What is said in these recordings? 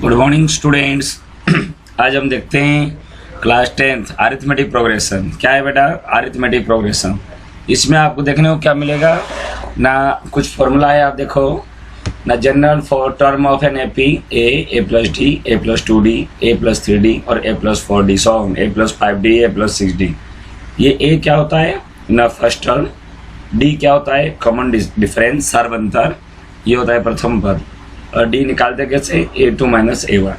Good morning students. आज हम देखते हैं क्लास 10th अरिथमेटिक प्रोग्रेशन। क्या है बेटा? Arithmetic progression. इसमें आपको देखने को क्या मिलेगा ना, कुछ फॉर्मूला है, आप देखो ना। General for term of N AP A plus D, A plus 2d, A plus 3d और ए प्लस 4d, सो ए प्लस 5d, ए प्लस 6d। ये ए क्या होता है ना, फर्स्ट टर्म। डी क्या होता है? कॉमन डिफरेंस, सर्वंतर, ये होता है प्रथम पद। और डी निकालते कैसे? a2 minus a1।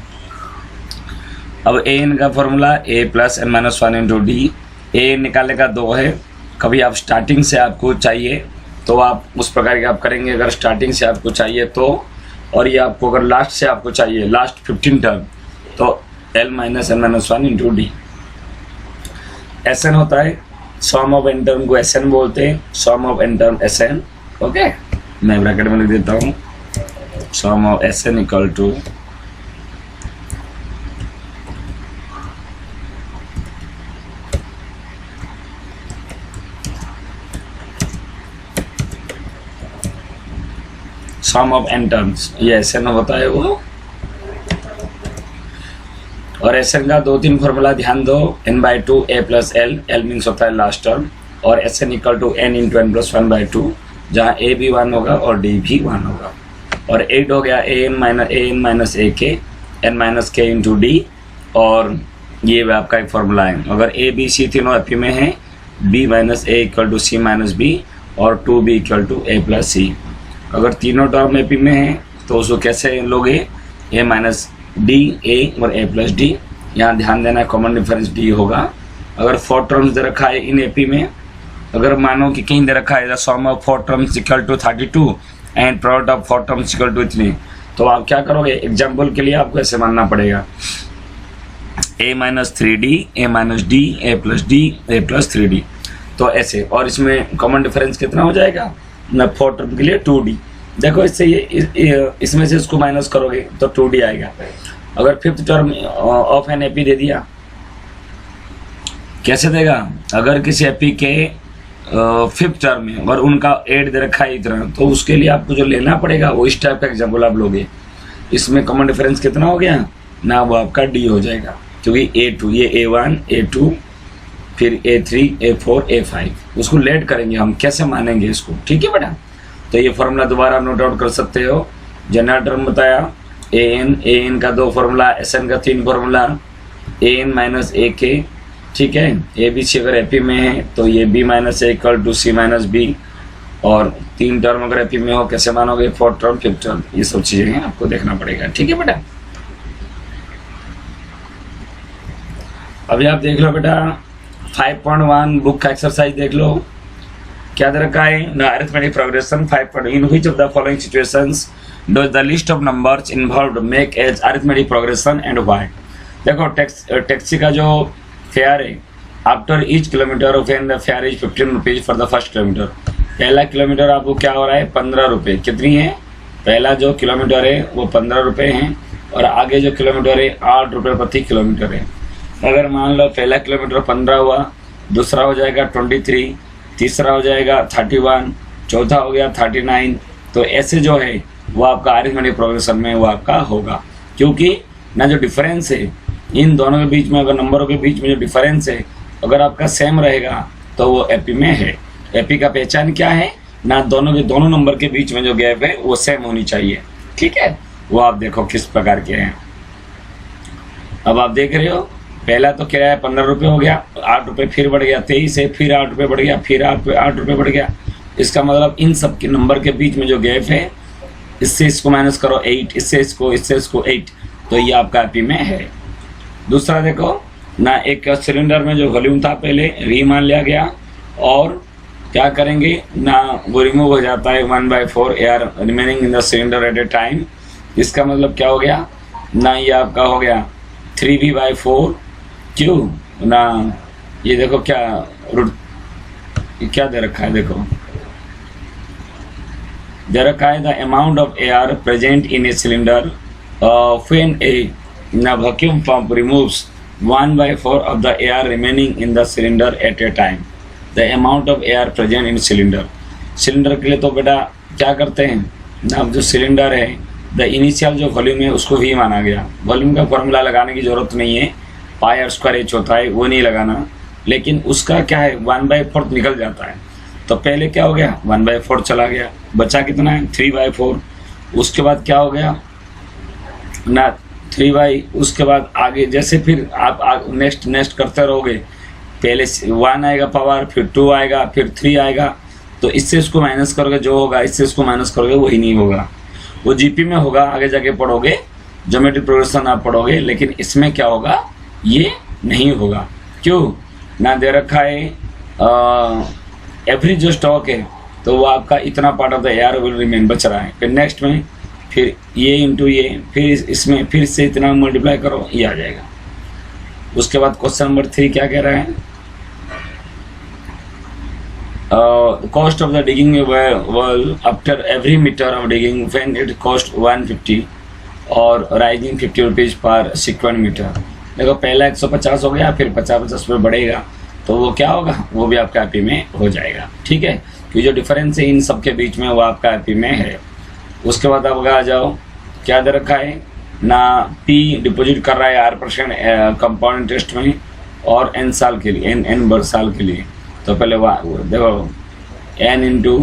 अब ए एन का formula a plus N minus 1 into D. A निकालने का 2 है। कभी आप स्टार्टिंग से आपको चाहिए तो आप उस प्रकार के आप करेंगे, अगर स्टार्टिंग से आपको चाहिए तो, और ये आपको अगर लास्ट से आपको चाहिए, लास्ट 15 टर्म, तो l minus N minus 1 into D. S N होता है सम ऑफ एन टर्म को एस एन बोलते हैं, sum of N term S N. Okay, मैं ब्रैकेट में लिख देता हूँ, sum of Sn equal to sum of n terms, ये Sn होता है वो। और Sn का 2-3 फॉर्मूला ध्यान दो। n/2 a plus l, l means होता है लास्ट टर्म, और Sn equal to n into n plus 1/2, जहाँ a भी 1 होगा और d भी 1 होगा। और 8 हो गया an minus A K n minus K into D. और ये आपका एक फॉर्मूला है, अगर a b c तीनों एपी में है, b minus A equal to C minus B और 2b equal to a plus C. अगर तीनों टर्म एपी में है तो उसको कैसे लोगे? a माइनस डी a और a प्लस डी। यहाँ ध्यान देना है, कॉमन डिफरेंस d होगा। अगर 4 टर्म्स दे रखा है इन एपी में, अगर मानो कि कहीं दे रखा है sum of 4 terms equal to 32 and product of 4 terms equal to इतनी, तो आप क्या करोगे? एग्जाम्पल के लिए आपको ऐसे मानना पड़ेगा, a minus 3d, a minus D, a plus D, a plus 3d, तो ऐसे। और इसमें कॉमन डिफरेंस कितना हो जाएगा ना, 4 टर्म के लिए 2d। देखो इससे ये इसमें से इसको माइनस करोगे तो 2d आएगा। अगर 5th term of N AP दे दिया, कैसे देगा? अगर किसी एपी के 5th टर्म में और उनका 8 दे रखा है इतना, तो उसके लिए आपको जो लेना पड़ेगा वो इस टाइप का एग्जाम्पल आप लोगे। इसमें कॉमन डिफरेंस कितना हो गया ना, वो आपका डी हो जाएगा, क्योंकि a2 ये a1 a2 फिर a3 a4 a5, उसको लेट करेंगे हम, कैसे मानेंगे इसको? ठीक है बेटा। तो ये फॉर्मूला दोबारा नोट आउट कर सकते हो। जनरल टर्म बताया an का 2 फॉर्मूला, Sn का 3 फॉर्मूला, an माइनस ए के, ठीक है। ए बी सी अगर एपी में है तो ये b minus A equal to C minus B. और 3 टर्म अगर एपी में हो कैसे मानोगे? 4 टर्म 5th टर्म, ये सब चीजें हैं आपको देखना पड़ेगा। ठीक है बेटा। अभी आप देख लो बेटा 5.1 बुक का एक्सरसाइज देख लो, क्या दे रखा है ना, arithmetic progression 5. In which of the following situations does the list of numbers involved make as arithmetic progression and why. देखो टैक्सी का जो फेयर है, after each kilometre of an the fare is 15 rupees for the first kilometre. पहला kilometre आपको क्या हो रहा है? 15 रुपये। कितनी है? पहला जो किलोमीटर है वो 15 रुपये है, और आगे जो किलोमीटर है 8 रुपये प्रति किलोमीटर है। अगर मान लो पहला किलोमीटर 15 हुआ, दूसरा हो जाएगा 23, तीसरा हो जाएगा 31, चौथा हो गया 39। तो ऐसे जो है वो आपका अरिथमेटिक प्रोग्रेशन में वो आपका होगा, क्योंकि ना जो डिफरेंस है इन दोनों के बीच में, अगर नंबरों के बीच में जो डिफरेंस है अगर आपका सेम रहेगा तो वो एपी में है। एपी का पहचान क्या है ना, दोनों नंबर के बीच में जो गैप है वो सेम होनी चाहिए। ठीक है, वो आप देखो किस प्रकार के हैं। अब आप देख रहे हो पहला तो किराया 15 रुपये हो गया, 8 रुपये फिर बढ़ गया, 23 है, फिर 8 रुपये बढ़ गया, फिर 8 रुपये बढ़ गया। इसका मतलब इन सब के नंबर के बीच में जो गैप है, इससे इसको माइनस करो 8, इससे इसको 8, तो ये आपका एपी में है। दूसरा देखो ना, एक सिलेंडर में जो वॉल्यूम था पहले वी मान लिया गया, और क्या करेंगे ना, वो रिमूव हो जाता है 1/4 air remaining in the cylinder eight A time. इसका मतलब क्या हो गया ना, ये आपका हो गया 3v/4 क्यों ना। ये देखो क्या दे रखा है, देखो दे रखा है the amount of air present in a cylinder when A vacuum pump removes 1/4 of the air remaining in the cylinder at a time. The amount of air present in cylinder. Cylinder के लिए तो बेटा क्या करते हैं ना, जो cylinder है द इनिशियल जो वॉल्यूम है उसको v माना गया। वॉल्यूम का फॉर्मूला लगाने की जरूरत नहीं है, पाई आर स्क्वायर एच होता है, वो नहीं लगाना, लेकिन उसका क्या है 1/4 निकल जाता है। तो पहले क्या हो गया 1/4 चला गया, बचा कितना है 3/4। उसके बाद क्या हो गया ना 3 उसके बाद आगे जैसे फिर आप नेक्स्ट करते रहोगे, पहले 1 आएगा पावर, फिर 2 आएगा, फिर 3 आएगा, तो इससे इसको माइनस करोगे जो होगा, इससे इसको माइनस करोगे वही नहीं होगा, वो जीपी में होगा, आगे जाके पढ़ोगे ज्योमेट्रिक प्रोग्रेशन आप पढ़ोगे, लेकिन इसमें क्या होगा ये नहीं होगा। क्यों ना दे रखा है एवरेज जो स्टॉक है तो वो आपका इतना part of the AR will remain बच रहा है, फिर नेक्स्ट में फिर ये इंटू ये, फिर इसमें फिर से इतना मल्टीप्लाई करो, ये आ जाएगा। उसके बाद क्वेश्चन नंबर 3 क्या कह रहा है, cost of the digging well after every metre of digging when it cost 150 और राइजिंग 50 रुपीज पर सिक्वेंट मीटर। देखो पहला 150 हो गया, फिर 50 रुपये बढ़ेगा, तो वो क्या होगा वो भी आपका एपी में हो जाएगा। ठीक है, कि जो डिफरेंस है इन सब के बीच में वो आपका एपी में है। उसके बाद आप आ जाओ, क्या दे रखा है ना पी डिपॉजिट कर रहा है 8% कंपाउंड इंटरेस्ट में और n साल के लिए, n साल के लिए। तो पहले देखो n into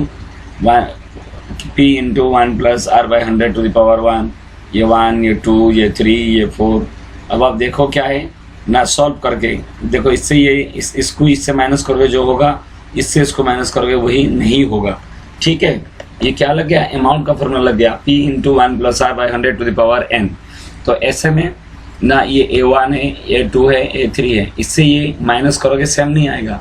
P into 1 plus r/100 to the power 1, ये 1, ये 2, ये 3, ये 4। अब आप देखो क्या है ना, सॉल्व करके देखो, इससे ये इसको इससे माइनस करोगे जो होगा, इससे इसको माइनस करोगे वही नहीं होगा। ठीक है, ये क्या लग गया अमाउंट का फॉर्मूला लग गया p into 1 plus r/100 to the power n। तो ऐसे में ना ये a1 है, a2 है, a3 है, इससे ये माइनस करोगे सेम नहीं आएगा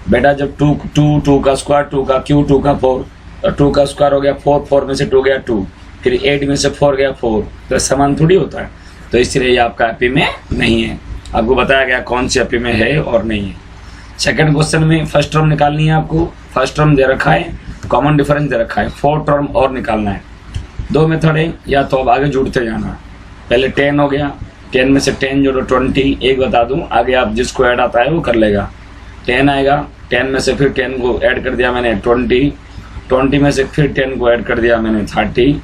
बेटा। जब 2 का स्क्वायर 2 का क्यू 2 का 4, और 2 का स्क्वायर हो गया 4 में से 2 गया 2, फिर 8 में से 4 गया 4, तो समान थोड़ी होता है। तो इसलिए ये आपका एपी में नहीं है, आपको बताया गया कौन सी एपी में है और नहीं है। सेकंड क्वेश्चन में फर्स्ट टर्म निकालनी है आपको, फर्स्ट टर्म दे रखा है, कॉमन डिफरेंस दे रखा है, 4 टर्म और निकालना है। 2 मेथड है, या तो अब आगे जुड़ते जाना, पहले 10 हो गया, 10 में से 10 जोड़ो 20, एक बता दूं आगे आप जिसको ऐड आता है वो कर लेगा। 10 आएगा, 10 में से फिर 10 को ऐड कर दिया मैंने 20 में से फिर 10 को ऐड कर दिया मैंने 30,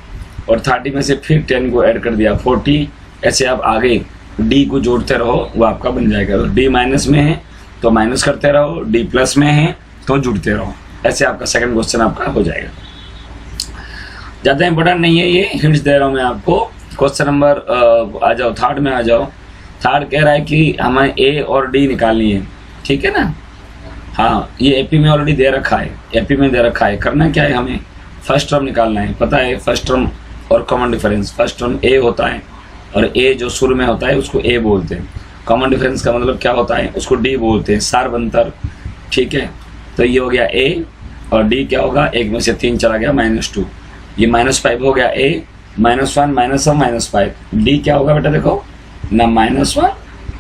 और 30 में से फिर 10 को ऐड कर दिया 40। ऐसे आप आगे डी को जोड़ते रहो, वो आपका बन जाएगा। तो डी माइनस में है तो माइनस करते रहो, डी प्लस में है तो जुड़ते रहो, ऐसे आपका सेकंड क्वेश्चन आपका हो जाएगा। ज़्यादा इंपॉर्टेंट नहीं है ये, हिंट्स दे रहा हूँ मैं आपको। क्वेश्चन नंबर आ जाओ, थर्ड में आ जाओ। थर्ड कह रहा है कि हमें ए और डी निकालनी है, ठीक है ना। हाँ, ये एपी में ऑलरेडी दे रखा है, एपी में दे रखा है। करना क्या है, हमें फर्स्ट टर्म निकालना है। पता है फर्स्ट टर्म और कॉमन डिफरेंस, फर्स्ट टर्म ए होता है और ए जो शुरू में होता है उसको ए बोलते हैं। कॉमन डिफरेंस का मतलब क्या होता है, उसको डी बोलते हैं, सार्वंतर। ठीक है, तो ये हो गया ए और डी क्या होगा, 1 में से 3 चला गया -2, ये -5 हो गया ए, -1 -5। डी क्या होगा बेटा, देखो ना -1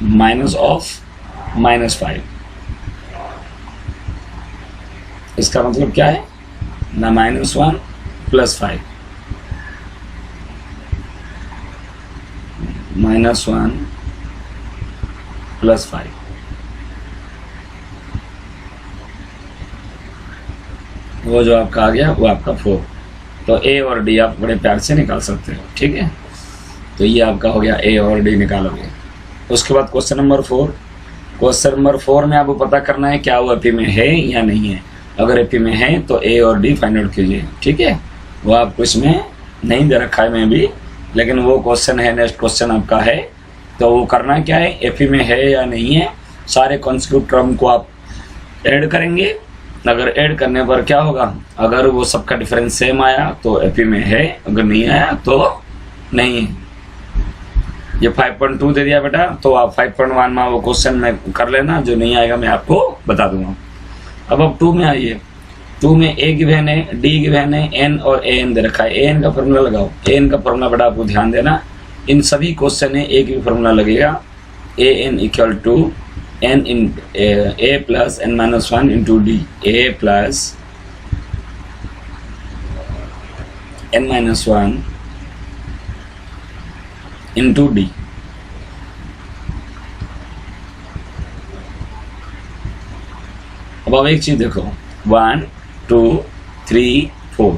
माइनस ऑफ -5, इसका मतलब क्या है ना -1 + 5, -1 + 5। वो जो आपका आ गया वो आपका 4। तो ए और डी आप बड़े प्यार से निकाल सकते हो, ठीक है। तो ये आपका हो गया ए और डी निकालोगे। उसके बाद क्वेश्चन नंबर 4। क्वेश्चन नंबर 4 में आपको पता करना है क्या वो एपी में है या नहीं है। अगर एपी में है तो ए और डी फाइंड आउट कीजिए, ठीक है। वो आपको इसमें नहीं दे रखा है मैं भी, लेकिन वो क्वेश्चन है, नेक्स्ट क्वेश्चन आपका है। तो वो करना क्या है, एपी में है या नहीं है, सारे कॉन्स्टिट्यूट टर्म को आप ऐड करेंगे। अगर ऐड करने पर क्या होगा, अगर वो सबका डिफरेंस सेम आया तो एपी में है, अगर नहीं आया तो नहीं है। ये 5.2 दे दिया बेटा, तो आप 5.1 में वो क्वेश्चन में कर लेना, जो नहीं आएगा मैं आपको बता दूंगा। अब 2 में आइए। 2 में ए गिवन है, डी गिवन है, एन और ए एन दे रखा है। ए एन का फॉर्मूला लगाओ। ए एन का फॉर्मूला बेटा आपको ध्यान देना, इन सभी क्वेश्चन में एक ही फॉर्मूला लगेगा। A N equal to n in a plus n minus 1 into d, a plus n minus 1 into d। अब एक चीज देखो, 1 2 3 4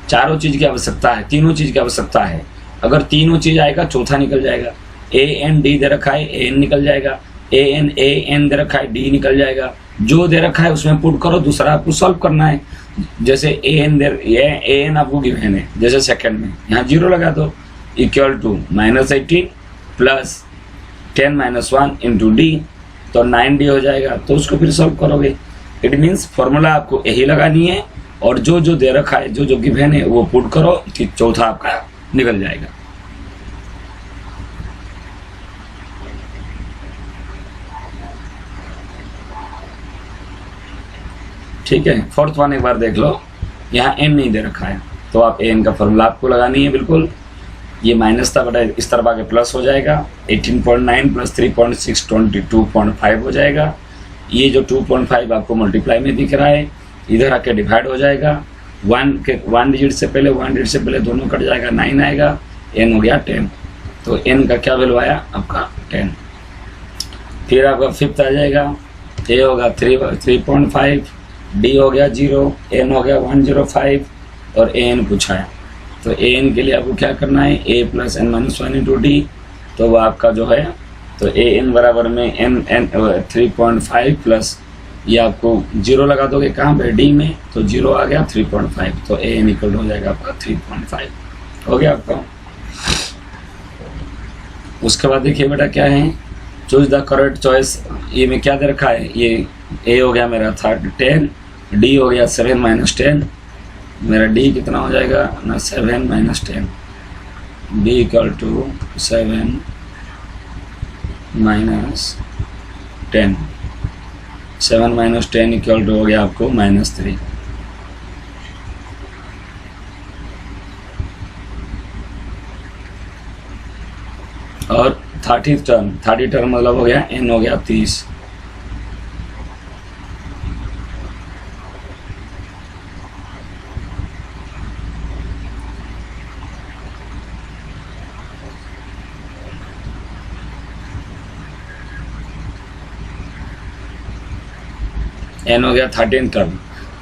चारों चीज की आवश्यकता है, तीनों चीज की आवश्यकता है। अगर तीनों चीज आएगा चौथा निकल जाएगा। ए एन डी दे रखा है, ए एन निकल जाएगा। ए एन दे रखा है, डी निकल जाएगा। जो दे रखा है उसमें पुट करो, दूसरा आपको सॉल्व करना है। जैसे ए एन आपको गिवन है, जैसे सेकंड में यहाँ 0 लगा दो, equal to -18 plus 10 - 1 into D, तो 9D हो जाएगा। तो उसको फिर सॉल्व करोगे। इट मीन्स फॉर्मूला आपको यही लगानी है, और जो जो दे रखा है, जो जो गिवन है वो पुट करो कि चौथा आपका निकल जाएगा। ठीक है, फोर्थ वन एक बार देख लो। यहाँ n नहीं दे रखा है, तो आप an का फॉर्मूला आपको लगानी है। बिल्कुल ये माइनस था बटा इस तरफ आके प्लस हो जाएगा। 18.9 प्लस 3.6 22.5 हो जाएगा। ये जो 2.5 आपको मल्टीप्लाई में दिख रहा है, इधर आके डिवाइड हो जाएगा। 1 डिजिट से पहले दोनों कट जाएगा, 9 आएगा। n हो गया 10, तो n का क्या वैल्यू आया आपका 10। फिर आपका फिफ्थ आ जाएगा, a होगा 3.5, d हो गया 0, n हो गया 105 और an पूछा है। तो an के लिए आपको क्या करना है, a plus n - 1 into D. तो वो आपका जो है, तो an बराबर में n 3.5 प्लस ये आपको 0 लगा दोगे कहाँ पे, d में, तो 0 आ गया 3.5, तो an इक्वल हो जाएगा आपका 3.5 हो गया आपका। उसके बाद देखिए बेटा क्या है, चूज द करेक्ट चॉइस। ये में क्या दे रखा है, ये a हो गया मेरा 10, d हो गया 7 - 10, मेरा d कितना हो जाएगा ना 7 - 10, d equal to 7 - 10, 7 - 10 equal to हो गया आपको -3। और 30 टर्म मतलब हो गया n हो गया 30। n हो गया 13 टर्म।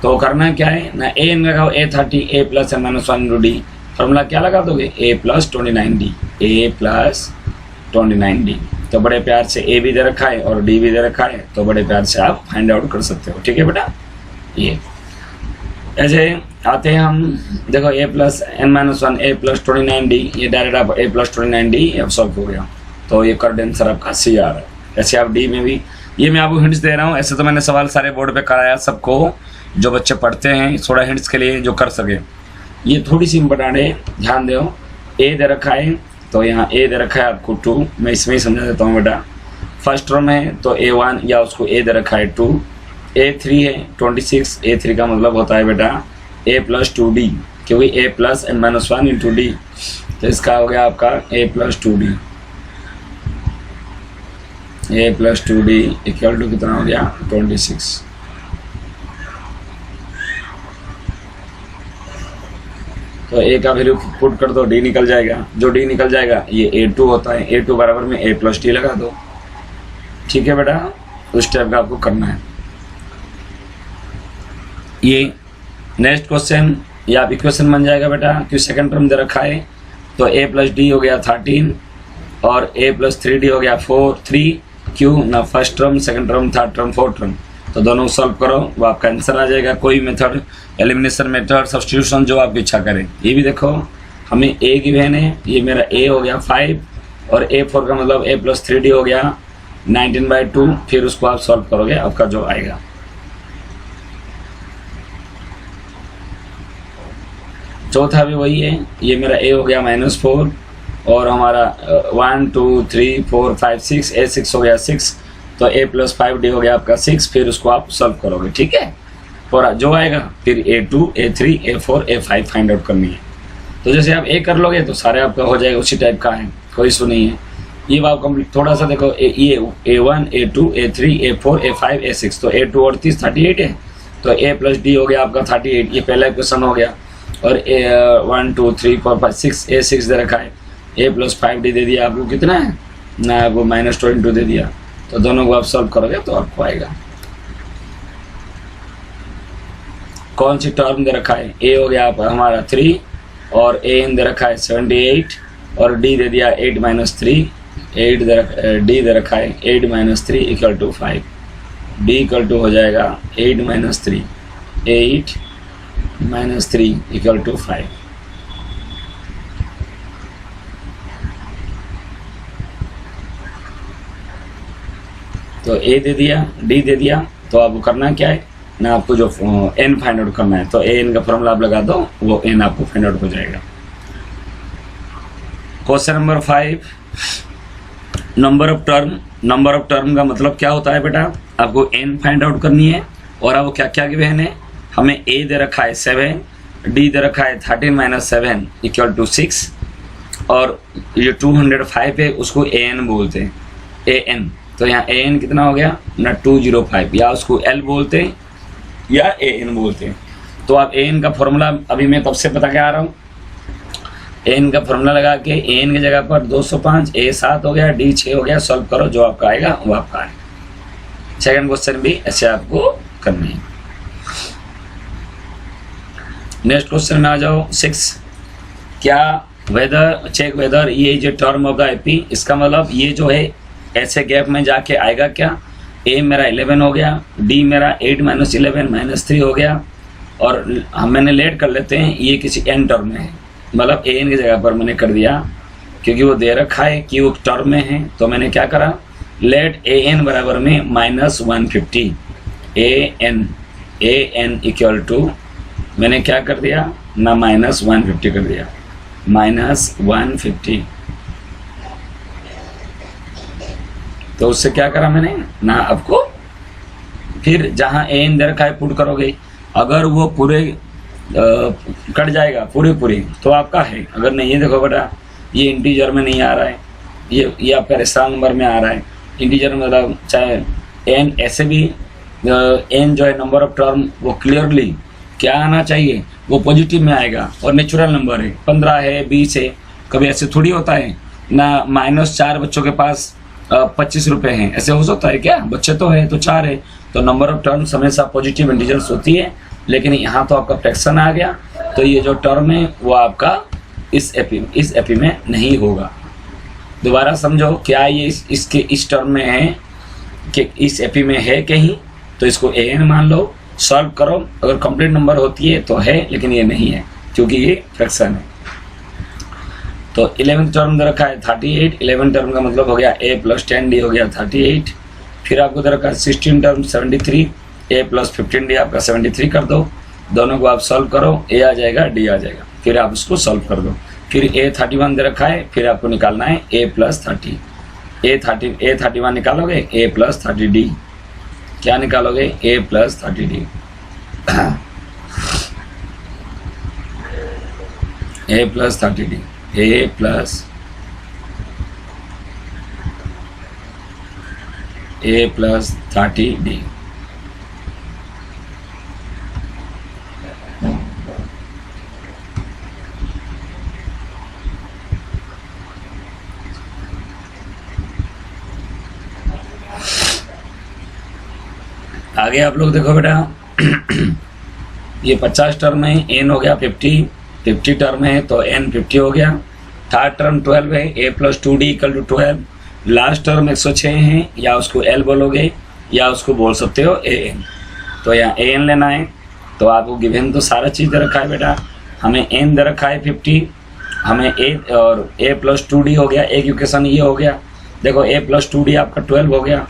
तो करना क्या है ना, a n लगाओ, a 30, a plus n - 1 into D. Formula क्या लगा दोगे, a plus 29d, a plus 29d। तो बड़े प्यार से a भी दे रखा है और d भी दे रखा है, तो बड़े प्यार से आप फाइंड आउट कर सकते हो। ठीक है बेटा, ये ऐसे आते हैं हम। देखो a plus n - 1, a plus 29d, ये डायरेक्ट आप a प्लस 29d अब सॉल्व हो गया, तो ये करेक्ट आंसर आपका सी आ रहा है। ऐसे आप डी में भी, ये मैं आपको हिंट्स दे रहा हूँ। ऐसे तो मैंने सवाल सारे बोर्ड पे कराया सबको, जो बच्चे पढ़ते हैं, थोड़ा हिंट्स के लिए जो कर सके। ये थोड़ी सी इम्पोर्टेंट है, ध्यान दो। ए दे रखा है, तो यहाँ ए दे रखा है आपको 2, मैं इसमें ही समझा देता हूँ बेटा। फर्स्ट टर्म है तो A1 या उसको ए दे रखा है 2, A3 है 26, A3 का मतलब होता है बेटा a प्लस 2d, क्योंकि a plus n - 1 into D, तो इसका हो गया आपका a plus 2d, a plus 2d equal to कितना हो गया 26। तो a का वैल्यू पुट कर दो, d निकल जाएगा। जो d निकल जाएगा ये a2 होता है, a2 बराबर में a प्लस d लगा दो। ठीक है बेटा, उस टाइप का आपको करना है। ये नेक्स्ट क्वेश्चन, ये आप इक्वेशन बन जाएगा बेटा, क्योंकि सेकंड टर्म दे रखा है, तो a प्लस डी हो गया 13 और a प्लस 3d हो गया 3, क्यों ना first term, second term, third term, fourth term, तो दोनों सॉल्व करो, वो आपका आंसर आ जाएगा। कोई मेथड, एलिमिनेशन मेथड, सब्स्टिट्यूशन, जो आपकी इच्छा करें। ये भी देखो, हमें a गिवन है, ये मेरा a हो गया 5 और a4 का मतलब a प्लस 3d हो गया 19/2, फिर उसको आप सॉल्व करोगे, आपका जो आएगा। चौथा भी वही है, ये मेरा a हो गया -4 और हमारा 1 2 3 4 5 6, a6 हो गया 6, तो a प्लस 5d हो गया आपका 6, फिर उसको आप सॉल्व करोगे। ठीक है, और जो आएगा फिर a2 a3 a4 a5 find out करनी है। तो जैसे आप a कर लोगे तो सारे आपका हो जाएगा, उसी टाइप का है, कोई इशू नहीं है। ये आप कंप्लीट थोड़ा सा देखो, ये a1 a2 a3 a4 a5 a6, तो a2 और 30 38 है, तो a प्लस d हो गया आपका 38, ये पहला क्वेश्चन हो गया। और 1 2 3 4 5 6 a6 दे रखा है, a प्लस 5d दे दिया आपको, कितना है ना, आपको -22 दे दिया, तो दोनों को आप सॉल्व करोगे तो आपको आएगा। कौन सी टर्म दे रखा है, a हो गया आप हमारा 3 और an दे रखा है 78, और डी दे दिया 8 - 3, डी दे रखा है 8 - 3 equal to 5, D equal to हो जाएगा 8 - 3, 8 - 3 इक्वल टू 5। तो ए दे दिया, डी दे दिया, तो आपको करना क्या है ना, आपको जो एन फाइंड आउट करना है, तो ए एन का फॉर्मूला आप लगा दो, वो एन आपको फाइंड आउट हो जाएगा। Question number 5, number of term. Number of term का मतलब क्या होता है बेटा, आपको एन फाइंड आउट करनी है और आपको क्या क्या गिवन है, हमें ए दे रखा है 7, डी दे रखा है 13 - 7 इक्वल टू 6, और ये 205 है उसको ए एन बोलते हैं, ए एन। तो यहाँ ए एन कितना हो गया ना 205, या उसको एल बोलते हैं या ए एन बोलते हैं। तो आप ए एन का फॉर्मूला अभी मैं कब से बता के आ रहा हूँ, ए एन का फॉर्मूला लगा के ए एन की जगह पर 205, ए 7 हो गया, डी 6 हो गया, सॉल्व करो, जो आपका आएगा वो आपका आएगा। सेकंड क्वेश्चन भी ऐसे आपको करनी है। नेक्स्ट क्वेश्चन में आ जाओ 6, क्या वेदर चेक वेदर ये जो टर्म होगा एपी, इसका मतलब ये जो है ऐसे गैप में जाके आएगा क्या, ए मेरा 11 हो गया, डी मेरा 8 - 11 - 3 हो गया, और हम मैंने लेट कर लेते हैं ये किसी एन टर्म में है, मतलब ए एन की जगह पर मैंने कर दिया, क्योंकि वो दे रखा है कि वो टर्म में है, तो मैंने क्या करा, लेट ए एन बराबर में -150, ए एन इक्वल टू मैंने क्या कर दिया ना -150 कर दिया, -150। तो उससे क्या करा मैंने ना, आपको फिर जहाँ ए एन दे रखा है पुट करोगे, अगर वो पूरे कट जाएगा पूरे तो आपका है, अगर नहीं, ये देखो बेटा ये इंटीजर में नहीं आ रहा है, ये आपका रेशनल नंबर में आ रहा है, इंटीजर में मतलब चाहे एन ऐसे भी एन जो है नंबर ऑफ टर्म वो क्लियरली क्या आना चाहिए, वो पॉजिटिव में आएगा, और नेचुरल नंबर है 15 है 20 है, कभी ऐसे थोड़ी होता है ना, -4 बच्चों के पास 25 रुपए हैं, ऐसे हो सकता है क्या, बच्चे तो है तो 4 है, तो नंबर ऑफ टर्म्स हमेशा पॉजिटिव इंटीजर्स होती है, लेकिन यहाँ तो आपका फ्रैक्शन आ गया, तो ये जो टर्म है वो आपका इस एपी में नहीं होगा। दोबारा समझो, क्या ये इसके इस टर्म में है कि इस एपी में है कहीं, तो इसको ए एन मान लो, सॉल्व करो, अगर कंप्लीट नंबर होती है तो है, लेकिन ये नहीं है क्योंकि ये फ्रैक्शन है। तो 11th टर्म दे रखा है 38, 11 टर्म का मतलब हो गया a + 10 डी हो गया 38, फिर आपको दे रखा है 16 टर्म 73, a + 15 डी आपका 73 कर दो, दोनों को आप सॉल्व करो, a आ जाएगा d आ जाएगा, फिर आप उसको सॉल्व कर दो, फिर a 31 दे रखा है, फिर आपको निकालना है a + 30, a 31 निकालोगे a + 30 d, क्या निकालोगे a + 30 d, a + 30 d, a + 30 d। आगे आप लोग देखो बेटा ये 50 टर्म है, एन हो गया 50 टर्म है तो एन 50 हो गया, थर्ड टर्म 12 है, a + 2d = 12, लास्ट टर्म 106 है, या उसको एल बोलोगे या उसको बोल सकते हो ए एन। तो यहाँ ए एन लेना है, तो आपको गिवन तो सारा चीज़ दे रखा है बेटा, हमें एन दे रखा है 50, हमें ए और a + 2d हो गया, एक इक्वेशन ये हो गया, देखो a + 2d आपका 12 हो गया,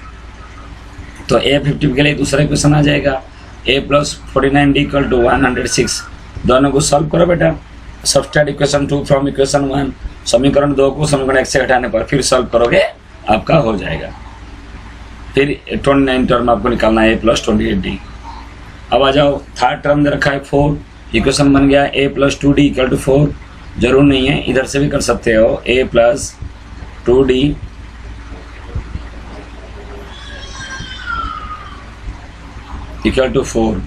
तो a 50 के लिए दूसरा इक्वेशन आ जाएगा, a + 49d = 106, दोनों को सॉल्व करो बेटा, सब्सट्रैक्ट इक्वेशन 2 फ्रॉम इक्वेशन 1, समीकरण 2 को समीकरण 1 से घटाने पर फिर सॉल्व करोगे आपका हो जाएगा। फिर 29 टर्म आपको निकालना है a + 28d। अब आ जाओ थर्ड टर्म दे रखा है 4, इक्वेशन बन गया a + 2d = 4, जरूर नहीं है इधर से भी कर सकते हो, a + 2d = 4,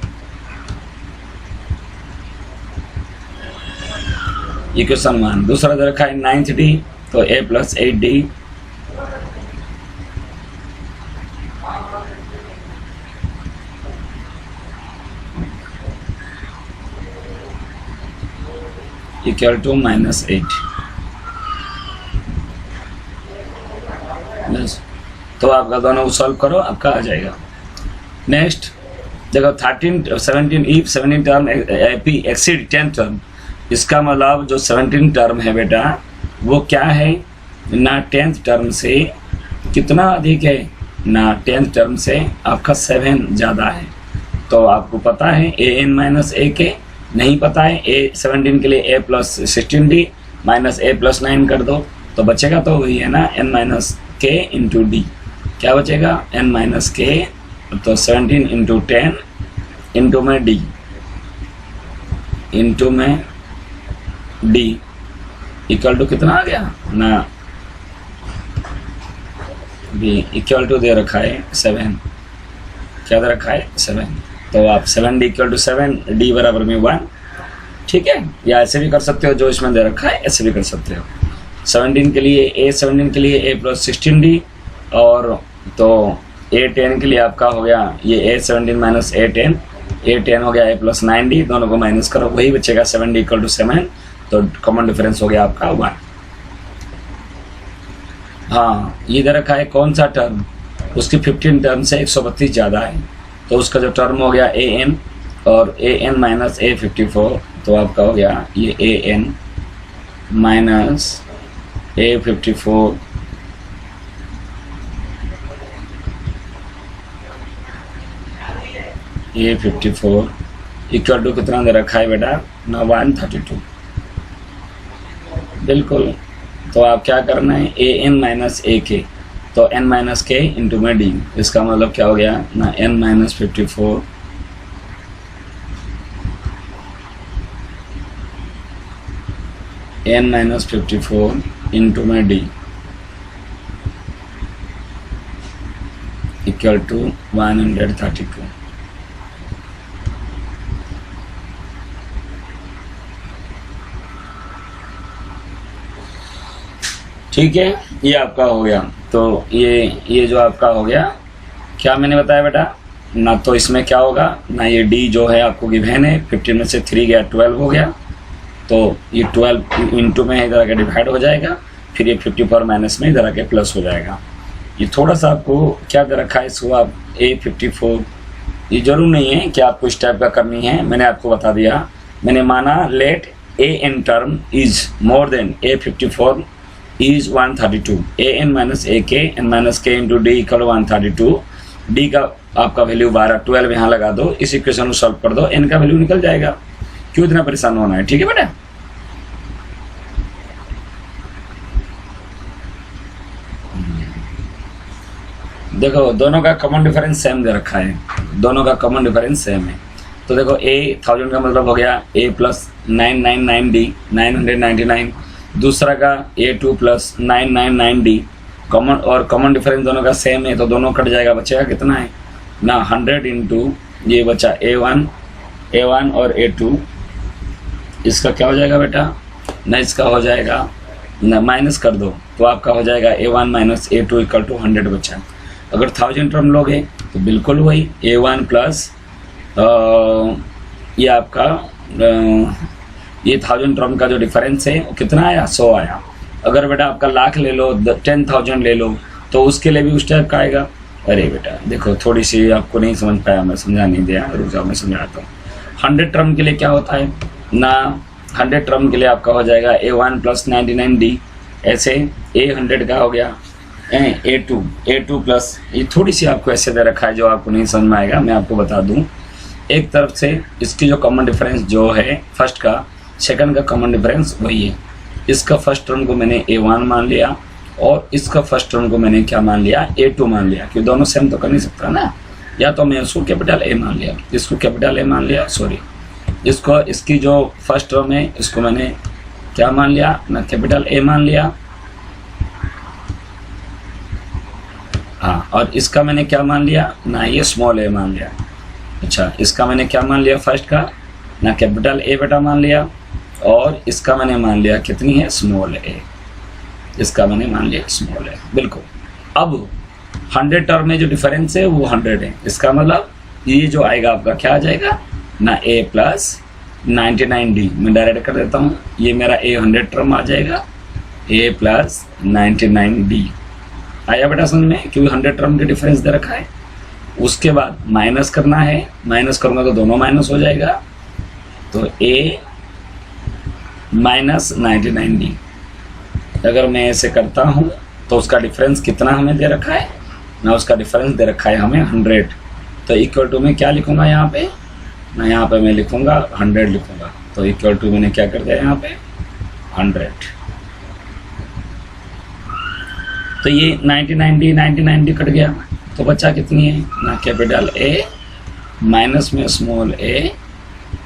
इक्वेशन 1। दूसरा दे रखा है 9th d, तो a + 8d = -8। बस, तो आपका दोनों को सॉल्व करो, आपका आ जाएगा। नेक्स्ट देखो 17 if 17 term AP exceed 10 term, इसका मतलब जो 17 टर्म है बेटा वो क्या है ना 10th टर्म से कितना अधिक है ना 10th टर्म से आपका 7 ज़्यादा है। तो आपको पता है ए एन माइनस ए के, नहीं पता है ए 17 के लिए ए प्लस 16d माइनस ए प्लस 9 कर दो तो बचेगा तो वही है ना N minus K into D. क्या बचेगा एन माइनस के, तो 17 इंटू 10 इंटू में डी इंटू में डी इक्वल टू कितना आ गया ना बी इक्वल टू दे रखा है 7, क्या दे रखा है 7, तो आप 7d इक्वल टू 7d बराबर में 1, ठीक है। या ऐसे भी कर सकते हो जो इसमें दे रखा है, ऐसे भी कर सकते हो। 17 के लिए a प्लस 16d और तो a10 के लिए आपका हो गया ये a17 माइनस a10 हो गया a प्लस 9d, दोनों को माइनस करो वही बचेगा 7d इक्वल टू 7, तो कॉमन डिफरेंस हो गया आपका 1। हाँ ये दे रखा है कौन सा टर्म, उसकी 15 टर्म से 132 ज़्यादा है, तो उसका जो टर्म हो गया ए एन और ए एन माइनस A54, तो आपका हो गया ये A N minus A54 equal to कितना दे रखा है बेटा ना 132, बिल्कुल। तो आप क्या करना है ए एन माइनस ए के, तो n माइनस के इंटू में डी, इसका मतलब क्या हो गया ना n minus 54 n minus 54 into में डी इक्वल टू 132। ठीक है, ये आपका हो गया। तो ये जो आपका हो गया, क्या मैंने बताया बेटा ना, तो इसमें क्या होगा ना, ये डी जो है आपको गिवन है 15 में से 3 गया 12 हो गया, तो ये 12 इंटू में इधर आके डिवाइड हो जाएगा, फिर ये 54 माइनस में इधर आके प्लस हो जाएगा। ये थोड़ा सा आपको क्या दे रखा है इसको आप A54, ये जरूर नहीं है कि आपको इस टाइप का करनी है, मैंने आपको बता दिया। मैंने माना let A N term is more than A54 is 132, a n minus A K n minus K into D equal 132, D का आपका वैल्यू 12 यहाँ लगा दो, इस इक्वेशन को सॉल्व कर दो, n का वैल्यू निकल जाएगा, क्यों इतना परेशान होना है, ठीक है बेटा। देखो दोनों का कॉमन डिफरेंस सेम दे रखा है, दोनों का कॉमन डिफरेंस सेम है। तो देखो A1000 का मतलब हो गया a प्लस 999d 999, दूसरा का A2 प्लस 999d, कॉमन और कॉमन डिफरेंस दोनों का सेम है, तो दोनों कट जाएगा, बचेगा कितना है ना 100 इंटू ये बचा A1 और A2, इसका क्या हो जाएगा बेटा ना, इसका हो जाएगा ना माइनस कर दो, तो आपका हो जाएगा A1 minus A2 equal to 100 बचा। अगर 1000 टर्म लोगे तो बिल्कुल वही A1 प्लस ये आपका ये 1000 टर्म का जो डिफरेंस है वो कितना आया 100 आया। अगर बेटा आपका लाख ले लो 10,000 ले लो तो उसके लिए भी उस टाइप का आएगा। अरे बेटा देखो थोड़ी सी आपको नहीं समझ पाया, मैं समझा नहीं दिया, रुक जाओ मैं समझाता हूँ। 100 टर्म के लिए क्या होता है ना, 100 टर्म के लिए आपका हो जाएगा A1 प्लस 99d, ऐसे A100 का हो गया A2 प्लस, ये थोड़ी सी आपको ऐसे दे रखा है जो आपको नहीं समझ में आएगा, मैं आपको बता दूँ। एक तरफ से इसकी जो कॉमन डिफरेंस जो है फर्स्ट का सेकंड का कॉमन डिफरेंस वही है, इसका फर्स्ट टर्म को मैंने A1 मान लिया और इसका फर्स्ट टर्म को मैंने क्या मान लिया A2 मान लिया, क्योंकि दोनों सेम तो कर नहीं सकता ना, या तो मैं इसको कैपिटल A मान लिया, इसको कैपिटल A मान लिया, सॉरी इसको इसकी जो फर्स्ट टर्म है इसको मैंने क्या मान लिया ना कैपिटल A मान लिया, हाँ, और इसका मैंने क्या मान लिया ना ये स्मॉल a मान लिया। अच्छा इसका मैंने क्या मान लिया फर्स्ट का ना कैपिटल A बेटा मान लिया, और इसका मैंने मान लिया कितनी है स्मॉल a, इसका मैंने मान लिया स्मॉल a, बिल्कुल। अब 100 टर्म में जो डिफरेंस है वो 100 है, इसका मतलब ये जो आएगा आपका क्या आ जाएगा ना a प्लस 99d, मैं डायरेक्ट कर देता हूँ, ये मेरा A100 टर्म आ जाएगा a प्लस 99d, आया बेटा समझ में, क्योंकि 100 टर्म के डिफरेंस दे रखा है। उसके बाद माइनस करना है, माइनस करूंगा तो दोनों माइनस हो जाएगा, तो a माइनस 99d। अगर मैं ऐसे करता हूँ तो उसका डिफरेंस कितना हमें दे रखा है ना, उसका डिफरेंस दे रखा है हमें 100। तो इक्वल टू में क्या लिखूंगा यहाँ पे ना, यहाँ पे मैं लिखूंगा 100 लिखूंगा। तो इक्वल टू मैंने क्या कर दिया यहाँ पे 100। तो ये 99d कट गया, तो बचा कितनी है ना, कैपिटल A माइनस में स्मॉल a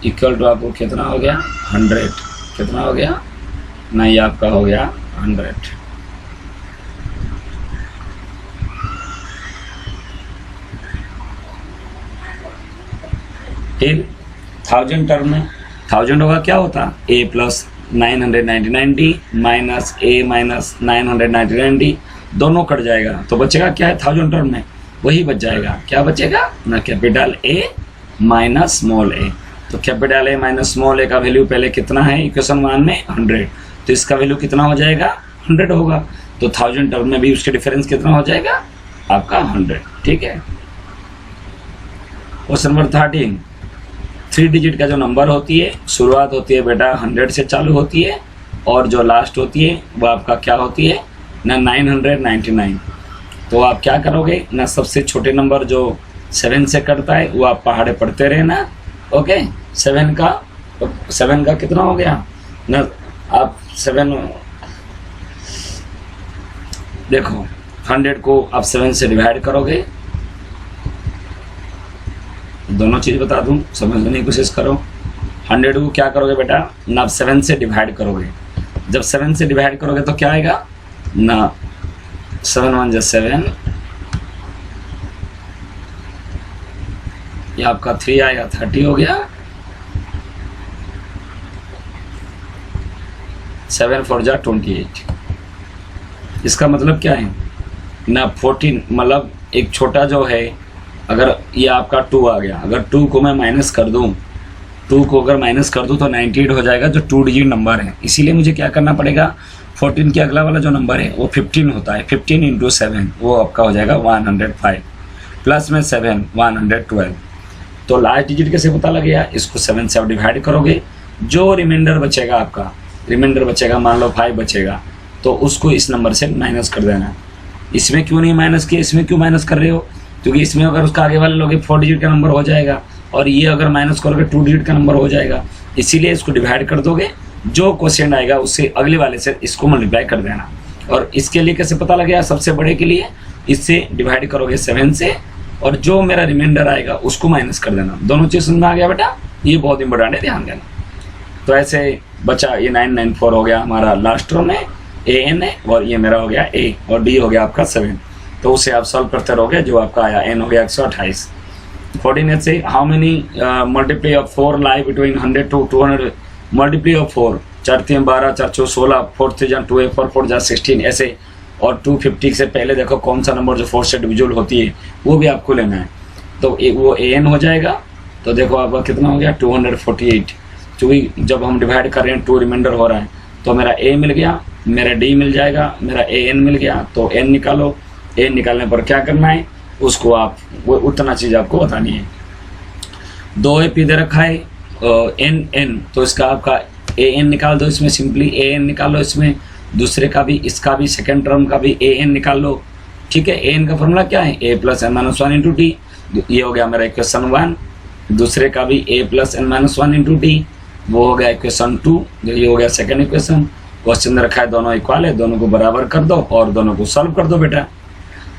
इक्वल टू आपको कितना हो गया 100। कितना हो गया ना, ये आपका हो गया 100। फिर 1000 टर्म में 1000 होगा क्या होता, a plus 999d minus a minus 999d, दोनों कट जाएगा तो बचेगा क्या है 1000 टर्म में, वही बच जाएगा। क्या बचेगा ना, capital A minus small a। तो capital A minus small a का वैल्यू पहले कितना है इक्वेशन 1 में 100, तो इसका वैल्यू कितना हो जाएगा 100 होगा। तो 1000 टर्म में भी उसके डिफरेंस कितना हो जाएगा आपका 100। ठीक है। क्वेश्चन नंबर 13, 3 डिजिट का जो नंबर होती है, शुरुआत होती है बेटा 100 से चालू होती है, और जो लास्ट होती है वो आपका क्या होती है ना 999। तो आप क्या करोगे ना, सबसे छोटे नंबर जो 7 से कटता है वो आप पहाड़े पढ़ते रहना। ओके, 7 का कितना हो गया ना, आप 7 देखो 100 को आप 7 से डिवाइड करोगे, दोनों चीज बता दूं समझने की कोशिश करो। 100 को क्या करोगे बेटा ना, आप 7 से डिवाइड करोगे। जब 7 से डिवाइड करोगे तो क्या आएगा ना, 7 1 7, ये आपका 3 आएगा 30 हो गया। 7 4 जा 28। इसका मतलब क्या है ना, 14 मतलब एक छोटा जो है, अगर ये आपका 2 आ गया, अगर 2 को मैं माइनस कर दूं, 2 को अगर माइनस कर दूं तो 98 हो जाएगा, जो 2 डिजिट नंबर है। इसीलिए मुझे क्या करना पड़ेगा, 14 के अगला वाला जो नंबर है वो 15 होता है, 15 इंटू 7 वो आपका हो जाएगा 105, प्लस में 7 112। तो लास्ट डिजिट कैसे पता लगेगा, इसको 7 से आप डिवाइड करोगे, जो रिमाइंडर बचेगा आपका, रिमाइंडर बचेगा मान लो 5 बचेगा, तो उसको इस नंबर से माइनस कर देना। इसमें क्यों नहीं माइनस किया, इसमें क्यों माइनस कर रहे हो, क्योंकि इसमें अगर उसका आगे वाले लोगे 4 डिजिट का नंबर हो जाएगा, और ये अगर माइनस करोगे 2 डिजिट का नंबर हो जाएगा। इसीलिए इसको डिवाइड कर दोगे, जो क्वेश्चन आएगा उससे अगले वाले से इसको मल्टीप्लाई कर देना। और इसके लिए कैसे पता लगेगा, सबसे बड़े के लिए इससे डिवाइड करोगे 7 से, और जो मेरा रिमाइंडर आएगा उसको माइनस कर देना। दोनों चीज समझ में आ गया बेटा, ये बहुत इंपॉर्टेंट है, ध्यान देना। तो ऐसे बचा ये 994 हो गया हमारा लास्ट रो में, an है, और ये मेरा हो गया a, और d हो गया आपका 7। तो उसे आप सॉल्व करते रहोगे, जो आपका आया n हो गया 128। 14 से how many multiply of 4 lie between 100 to 200, multiply of 4, 4 3 12, 4 4 16, 4 3 जा 2 4 4 जा 16 ऐसे। और 250 से पहले देखो कौन सा नंबर जो 4 से डिविजिबल होती है वो भी आपको लेना है। तो वो an हो जाएगा, तो देखो आपका कितना हो गया 248, क्योंकि जब हम डिवाइड कर रहे हैं 2 रिमाइंडर हो रहा है, तो मेरा a मिल गया, मेरा d मिल जाएगा, मेरा an मिल गया। तो n निकालो, n निकालने पर क्या करना है, उसको आप वो उतना चीज आपको बतानी है। 2 AP दे रखा है n, तो इसका आपका an निकाल दो, इसमें सिंपली an निकालो, इसमें दूसरे का भी, इसका भी, सेकेंड टर्म का भी an निकाल लो। ठीक है, an का फॉर्मूला क्या है, a plus n minus 1 into D. ये हो गया मेरा इक्वेशन 1, दूसरे का भी a plus n minus 1 into D, वो हो गया इक्वेशन 2, ये हो गया सेकेंड इक्वेशन। क्वेश्चन रखा है दोनों इक्वल है, दोनों को बराबर कर दो और दोनों को सॉल्व कर दो बेटा।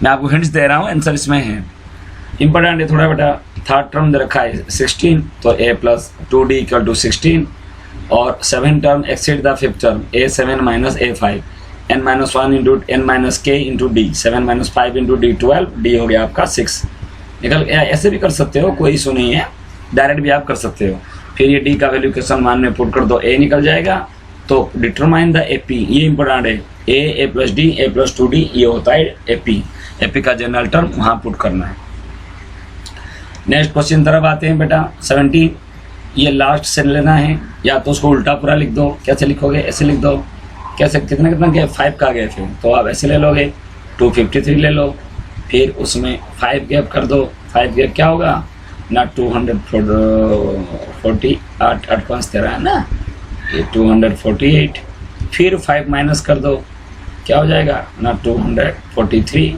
मैं आपको हिंट्स दे रहा हूँ, आंसर इसमें है, इंपॉर्टेंट है थोड़ा बेटा। थर्ड टर्म दे रखा है 16, तो a plus 2d equal to 16, और 7 term exceed the 5th term, a7 minus a5, n minus 1 into n minus k into D, 7 minus 5 into D 12, d हो गया आपका 6। निकल ऐसे भी कर सकते हो, कोई इशू नहीं है, डायरेक्ट भी आप कर सकते हो। फिर ये d का वैल्यू क्वेश्चन 1 में पुट कर दो, a निकल जाएगा। तो डिटरमाइन द AP, ये इंपॉर्टेंट है, a plus d a plus 2d, ये होता है AP का जनरल टर्म वहाँ पुट करना है। नेक्स्ट क्वेश्चन तरफ आते हैं बेटा 17, ये लास्ट से लेना है, या तो उसको उल्टा पूरा लिख दो। कैसे लिखोगे, ऐसे लिख दो, कैसे, कितना कितना गया 5 का गया थे, तो आप ऐसे ले लोगे, 253 ले लो, फिर उसमें 5 गैप कर दो। 5 गैप क्या होगा ना, 240, 8 5 13 है ना, ये 248, फिर 5 माइनस कर दो, क्या हो जाएगा ना 243।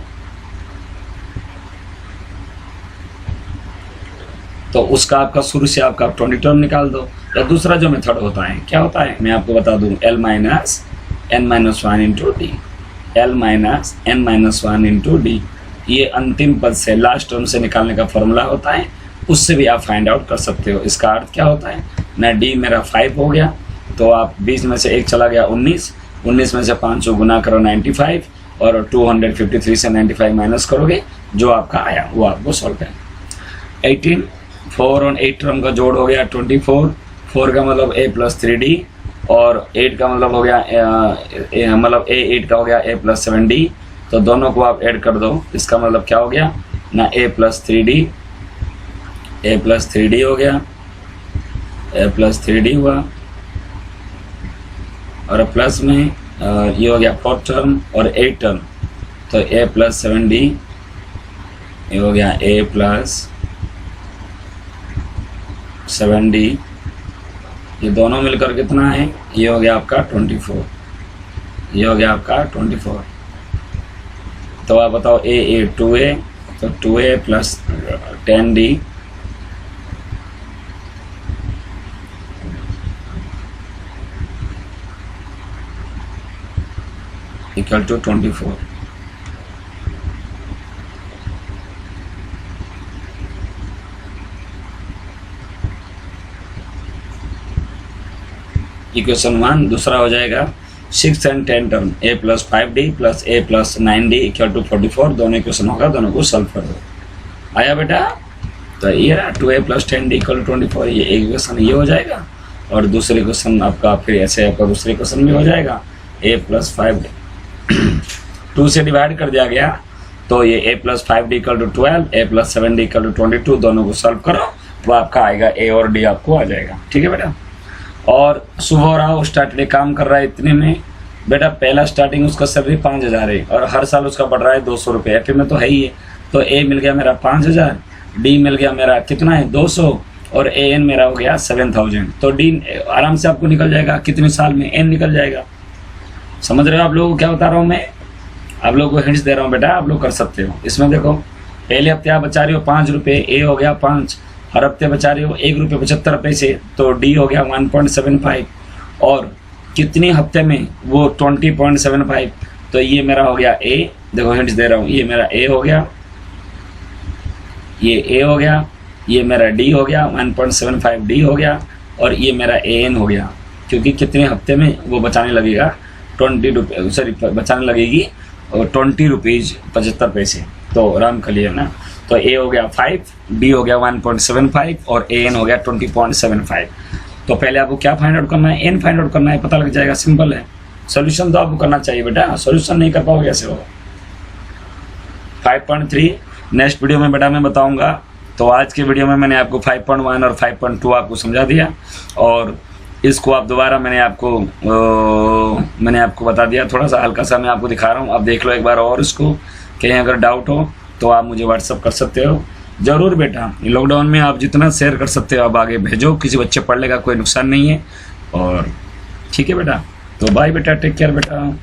तो उसका आपका शुरू से आपका 20 टर्म निकाल दो। या दूसरा जो मेथड होता है क्या होता है, मैं आपको बता दूं, L minus n minus 1 into D, L minus n minus 1 into D, ये अंतिम पद से लास्ट टर्म से निकालने का फॉर्मूला होता है, उससे भी आप फाइंड आउट कर सकते हो। इसका अर्थ क्या होता है ना, डी मेरा 5 हो गया, तो आप 20 में से 1 चला गया 19, 19 में से 500 गुना करो 95, और 253 से 95 माइनस करोगे, जो आपका आया वो आपको सॉल्व है। 18, 4 और 8 टर्म का जोड़ हो गया 24, 4 का मतलब a प्लस 3d, और 8 का मतलब हो गया मतलब a 8 का हो गया a प्लस 7d, तो दोनों को आप ऐड कर दो। इसका मतलब क्या हो गया ना, a plus 3d, a plus 3d हो गया, a प्लस 3d हुआ, और प्लस में ये हो गया 4 टर्म और 8 टर्म, तो a प्लस 7d, ये हो गया a प्लस 7d, ये दोनों मिलकर कितना है, ये हो गया आपका 24, ये हो गया आपका 24। तो आप बताओ a 2a, तो 2a plus 10d equal to 24। Equation 1 दूसरा हो जाएगा 6 and 10 term, a plus 5d plus a plus 9d equal to 44, दोनों इक्वेशन होगा, दोनों को सॉल्व कर दो। आया बेटा, तो ये 2a plus 10d equal to 24, ये एक इक्वेशन ये हो जाएगा, और दूसरे क्वेश्चन आपका फिर ऐसे आपका दूसरे क्वेश्चन में हो जाएगा a प्लस 5d 2 से डिवाइड कर दिया गया, तो ये a plus 5d equal to 12, a plus 7d equal to 22, दोनों को सॉल्व करो तो आपका आएगा a और d आपको आ जाएगा। ठीक है बेटा, और सुबह हो रहा हो, सैटरडे काम कर रहा है इतने में बेटा, पहला स्टार्टिंग उसका सैलरी 5000 है, और हर साल उसका बढ़ रहा है 200 रुपये, एफ में तो है ही है, तो ए मिल गया मेरा 5000, डी मिल गया मेरा कितना है 200, और ए एन मेरा हो गया 7000, तो डी आराम से आपको निकल जाएगा, कितने साल में एन निकल जाएगा। समझ रहे हो आप लोगों को क्या बता रहा हूँ मैं, आप लोगों को हिंट्स दे रहा हूँ बेटा, आप लोग कर सकते हो। इसमें देखो, पहले हफ्ते आप बचा रहे हो 5 रुपये, ए हो गया 5, हर हफ्ते बचा रहे हो 1 रुपये 75 पैसे, तो डी हो गया 1.75, और कितने हफ्ते में वो 20.75, तो ये मेरा हो गया ए, देखो हिंट्स दे रहा हूँ, ये मेरा ए हो गया, ये ए हो गया, ये मेरा डी हो गया 1.75 डी हो गया, और ये मेरा ए एन हो गया, क्योंकि कितने हफ्ते में वो बचाने लगेगा 20 रुपये, सॉरी बचाने लगेगी 20 रुपीज़ 75 पैसे, तो राम कलियर ना, तो ए हो गया 5, डी हो गया 1.75, और ए एन हो गया 20.75। तो पहले आपको क्या फाइंड आउट करना है, एन फाइंड आउट करना है, पता लग जाएगा, सिंपल है। सॉल्यूशन तो आपको करना चाहिए बेटा, सॉल्यूशन नहीं कर पाओगे ऐसे होगा। 5.3 नेक्स्ट वीडियो में बेटा मैं बताऊंगा। तो आज के वीडियो में मैंने आपको 5.1 और 5.2 आपको समझा दिया, और इसको आप दोबारा मैंने आपको बता दिया, थोड़ा सा हल्का सा मैं आपको दिखा रहा हूँ, आप देख लो एक बार, और इसको कहीं अगर डाउट हो तो आप मुझे व्हाट्सअप कर सकते हो ज़रूर बेटा। लॉकडाउन में आप जितना शेयर कर सकते हो आप आगे भेजो, किसी बच्चे पढ़ लेगा, कोई नुकसान नहीं है। और ठीक है बेटा, तो बाय बेटा, टेक केयर बेटा।